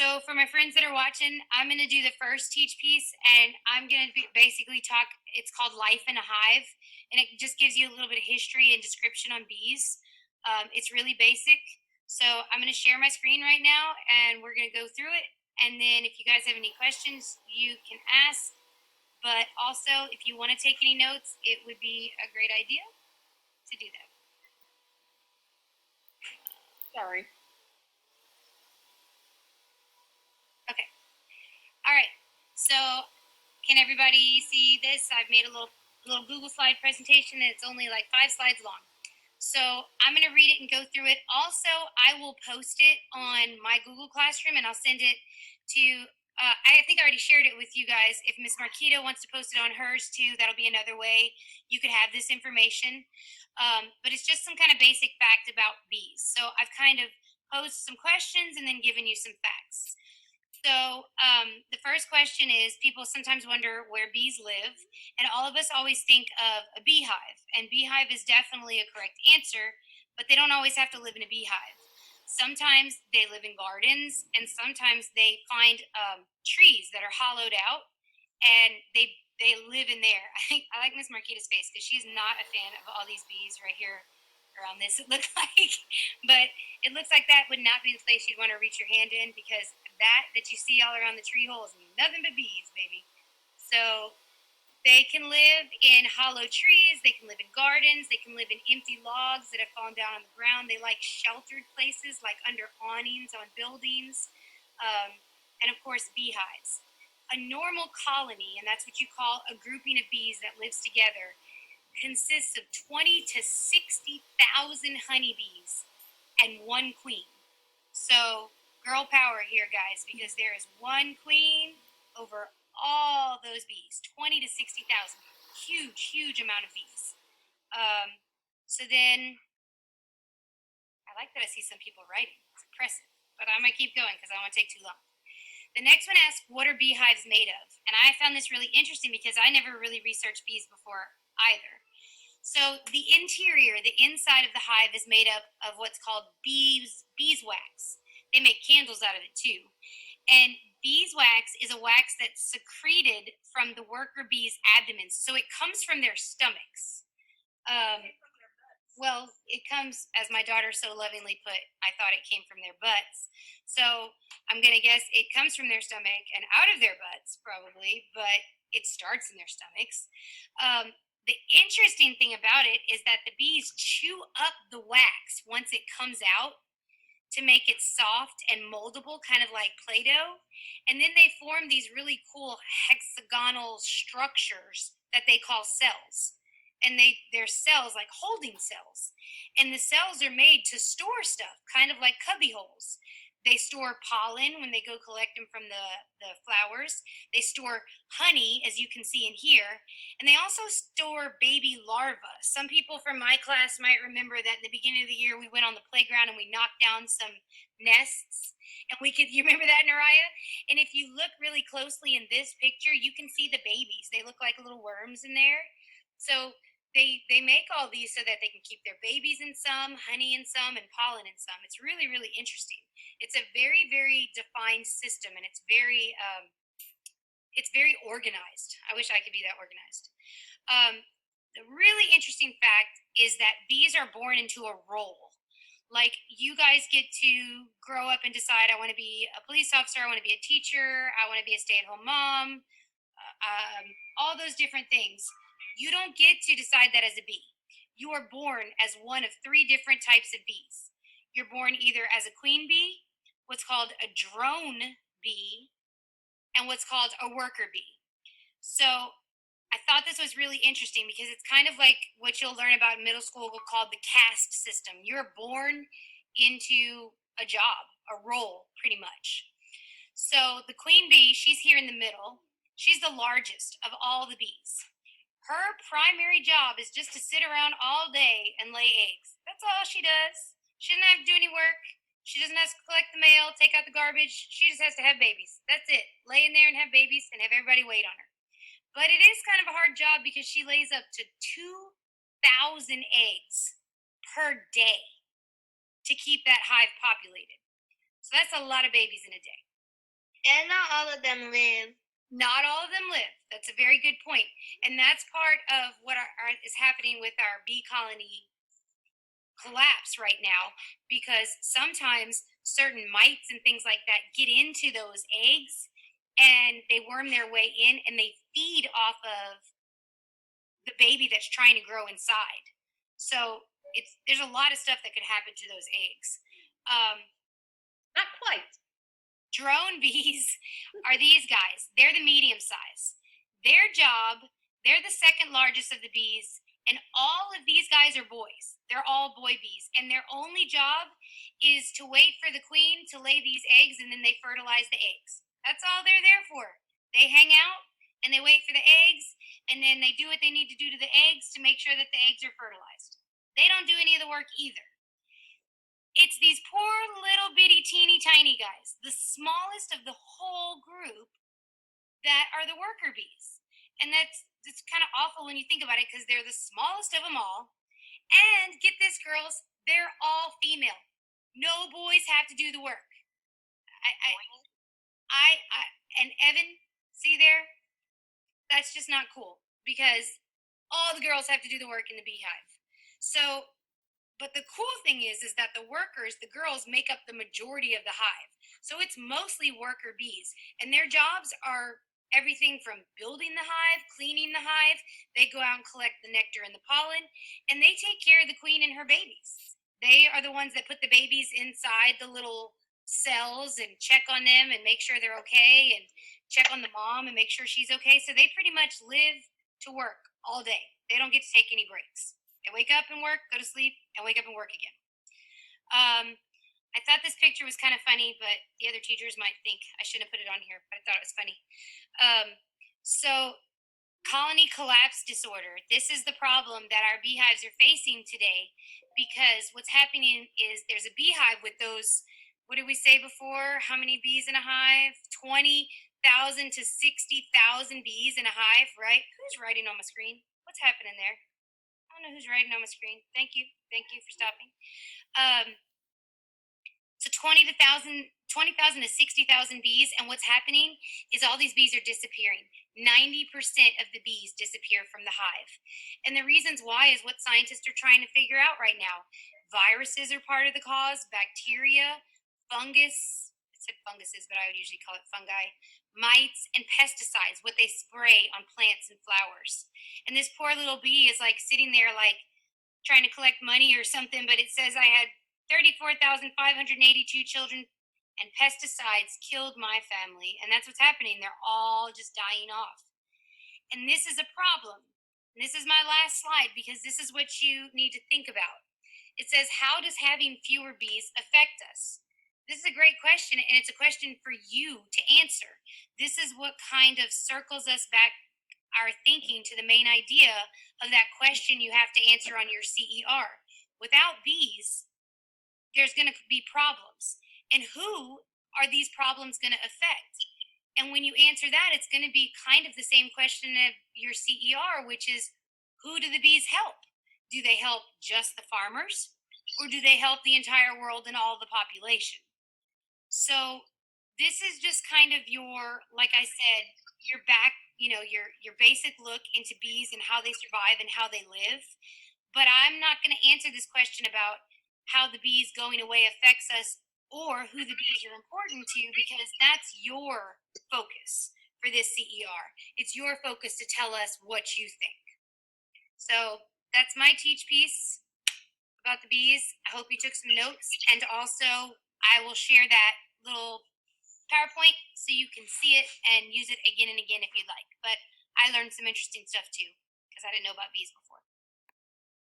So for my friends that are watching, I'm going to do the first teach piece, and I'm going to basically talk. It's called Life in a Hive, and it just gives you a little bit of history and description on bees. It's really basic. So I'm going to share my screen right now, and we're going to go through it. And then if you guys have any questions, you can ask. But also, if you want to take any notes, it would be a great idea to do that. Sorry. Okay. All right. So can everybody see this? I've made a little Google slide presentation, and it's only like 5 slides long. So I'm going to read it and go through it. Also, I will post it on my Google Classroom, and I'll send it to, I think I already shared it with you guys. If Miss Marquita wants to post it on hers too, that'll be another way you could have this information. But it's just some kind of basic fact about bees. So I've kind of posed some questions and then given you some facts. So the first question is, people sometimes wonder where bees live, and all of us always think of a beehive, and beehive is definitely a correct answer, but they don't always have to live in a beehive. Sometimes they live in gardens, and sometimes they find trees that are hollowed out, and they live in there. I like Miss Marquita's face because she's not a fan of all these bees right here around this. It looks like, but it looks like that would not be the place you'd want to reach your hand in, because that you see all around the tree hole is nothing but bees, baby. So they can live in hollow trees, they can live in gardens, they can live in empty logs that have fallen down on the ground. They like sheltered places like under awnings on buildings, and of course beehives. A normal colony, and that's what you call a grouping of bees that lives together, consists of 20 to 60,000 honeybees and one queen. So, girl power here, guys, because there is one queen over all those bees, 20 to 60,000. Huge, huge amount of bees. So then, I like that I see some people writing. It's impressive. But I'm going to keep going because I don't want to take too long. The next one asks, what are beehives made of? And I found this really interesting because I never really researched bees before either. So the interior, the inside of the hive, is made up of what's called beeswax. They make candles out of it too. And beeswax is a wax that's secreted from the worker bees' abdomens. So it comes from their stomachs. Well, it comes, as my daughter so lovingly put, I thought it came from their butts. So I'm going to guess it comes from their stomach and out of their butts, probably, but it starts in their stomachs. The interesting thing about it is that the bees chew up the wax once it comes out to make it soft and moldable, kind of like Play Doh. And then they form these really cool hexagonal structures that they call cells. And they're cells, like holding cells. And the cells are made to store stuff, kind of like cubby holes. They store pollen when they go collect them from the flowers. They store honey, as you can see in here. And they also store baby larvae. Some people from my class might remember that in the beginning of the year, we went on the playground and we knocked down some nests. And you remember that, Naraya? And if you look really closely in this picture, you can see the babies. They look like little worms in there. So they make all these so that they can keep their babies in some, honey in some, and pollen in some. It's really, really interesting. It's a very, very defined system, and it's very organized. I wish I could be that organized. The really interesting fact is that bees are born into a role. Like, you guys get to grow up and decide, I want to be a police officer, I want to be a teacher, I want to be a stay-at-home mom, all those different things. You don't get to decide that as a bee. You are born as one of 3 different types of bees. You're born either as a queen bee, what's called a drone bee, and what's called a worker bee. So I thought this was really interesting because it's kind of like what you'll learn about in middle school called the caste system. You're born into a job, a role, pretty much. So the queen bee, she's here in the middle. She's the largest of all the bees. Her primary job is just to sit around all day and lay eggs. That's all she does. She doesn't have to do any work. She doesn't have to collect the mail, take out the garbage. She just has to have babies. That's it. Lay in there and have babies and have everybody wait on her. But it is kind of a hard job because she lays up to 2,000 eggs per day to keep that hive populated. So that's a lot of babies in a day. And not all of them live. Not all of them live. That's a very good point. And that's part of what is happening with our bee colony collapse right now, because sometimes certain mites and things like that get into those eggs and they worm their way in and they feed off of the baby that's trying to grow inside. So there's a lot of stuff that could happen to those eggs. Not quite. Drone bees are these guys. They're the medium size. Their job, they're the second largest of the bees, and all of these guys are boys. They're all boy bees, and their only job is to wait for the queen to lay these eggs, and then they fertilize the eggs. That's all they're there for. They hang out and they wait for the eggs, and then they do what they need to do to the eggs to make sure that the eggs are fertilized. They don't do any of the work either. It's these poor little bitty teeny tiny guys, the smallest of the whole group, that are the worker bees. And it's kind of awful when you think about it, because they're the smallest of them all. And get this, girls, they're all female. No boys have to do the work. I and Evan, see there? That's just not cool, because all the girls have to do the work in the beehive. So, but the cool thing is that the workers, the girls, make up the majority of the hive. So it's mostly worker bees, and their jobs are everything from building the hive, cleaning the hive. They go out and collect the nectar and the pollen, and they take care of the queen and her babies. They are the ones that put the babies inside the little cells and check on them and make sure they're okay, and check on the mom and make sure she's okay. So they pretty much live to work all day. They don't get to take any breaks. They wake up and work, go to sleep, and wake up and work again. I thought this picture was kind of funny, but the other teachers might think I shouldn't have put it on here, but I thought it was funny. So, colony collapse disorder. This is the problem that our beehives are facing today, because what's happening is there's a beehive with those, what did we say before? How many bees in a hive? 20,000 to 60,000 bees in a hive, right? Who's writing on my screen? What's happening there? I don't know who's writing on my screen. Thank you. Thank you for stopping. So 20,000 to 60,000 bees, and what's happening is all these bees are disappearing. 90% of the bees disappear from the hive. And the reasons why is what scientists are trying to figure out right now. Viruses are part of the cause, bacteria, fungus, it said funguses, but I would usually call it fungi, mites, and pesticides, what they spray on plants and flowers. And this poor little bee is like sitting there like trying to collect money or something, but it says I had 34,582 children and pesticides killed my family. And that's what's happening. They're all just dying off. And this is a problem. And this is my last slide, because this is what you need to think about. It says, how does having fewer bees affect us? This is a great question, and it's a question for you to answer. This is what kind of circles us back our thinking to the main idea of that question you have to answer on your CER. Without bees, there's going to be problems. And who are these problems going to affect? And when you answer that, it's going to be kind of the same question of your CER, which is, who do the bees help? Do they help just the farmers, or do they help the entire world and all the population? So this is just kind of your, like I said, your back, your basic look into bees and how they survive and how they live. But I'm not going to answer this question about how the bees going away affects us, or who the bees are important to, because that's your focus for this CER. It's your focus to tell us what you think. So that's my teach piece about the bees. I hope you took some notes, and also I will share that little PowerPoint so you can see it and use it again and again if you'd like. But I learned some interesting stuff too, because I didn't know about bees before.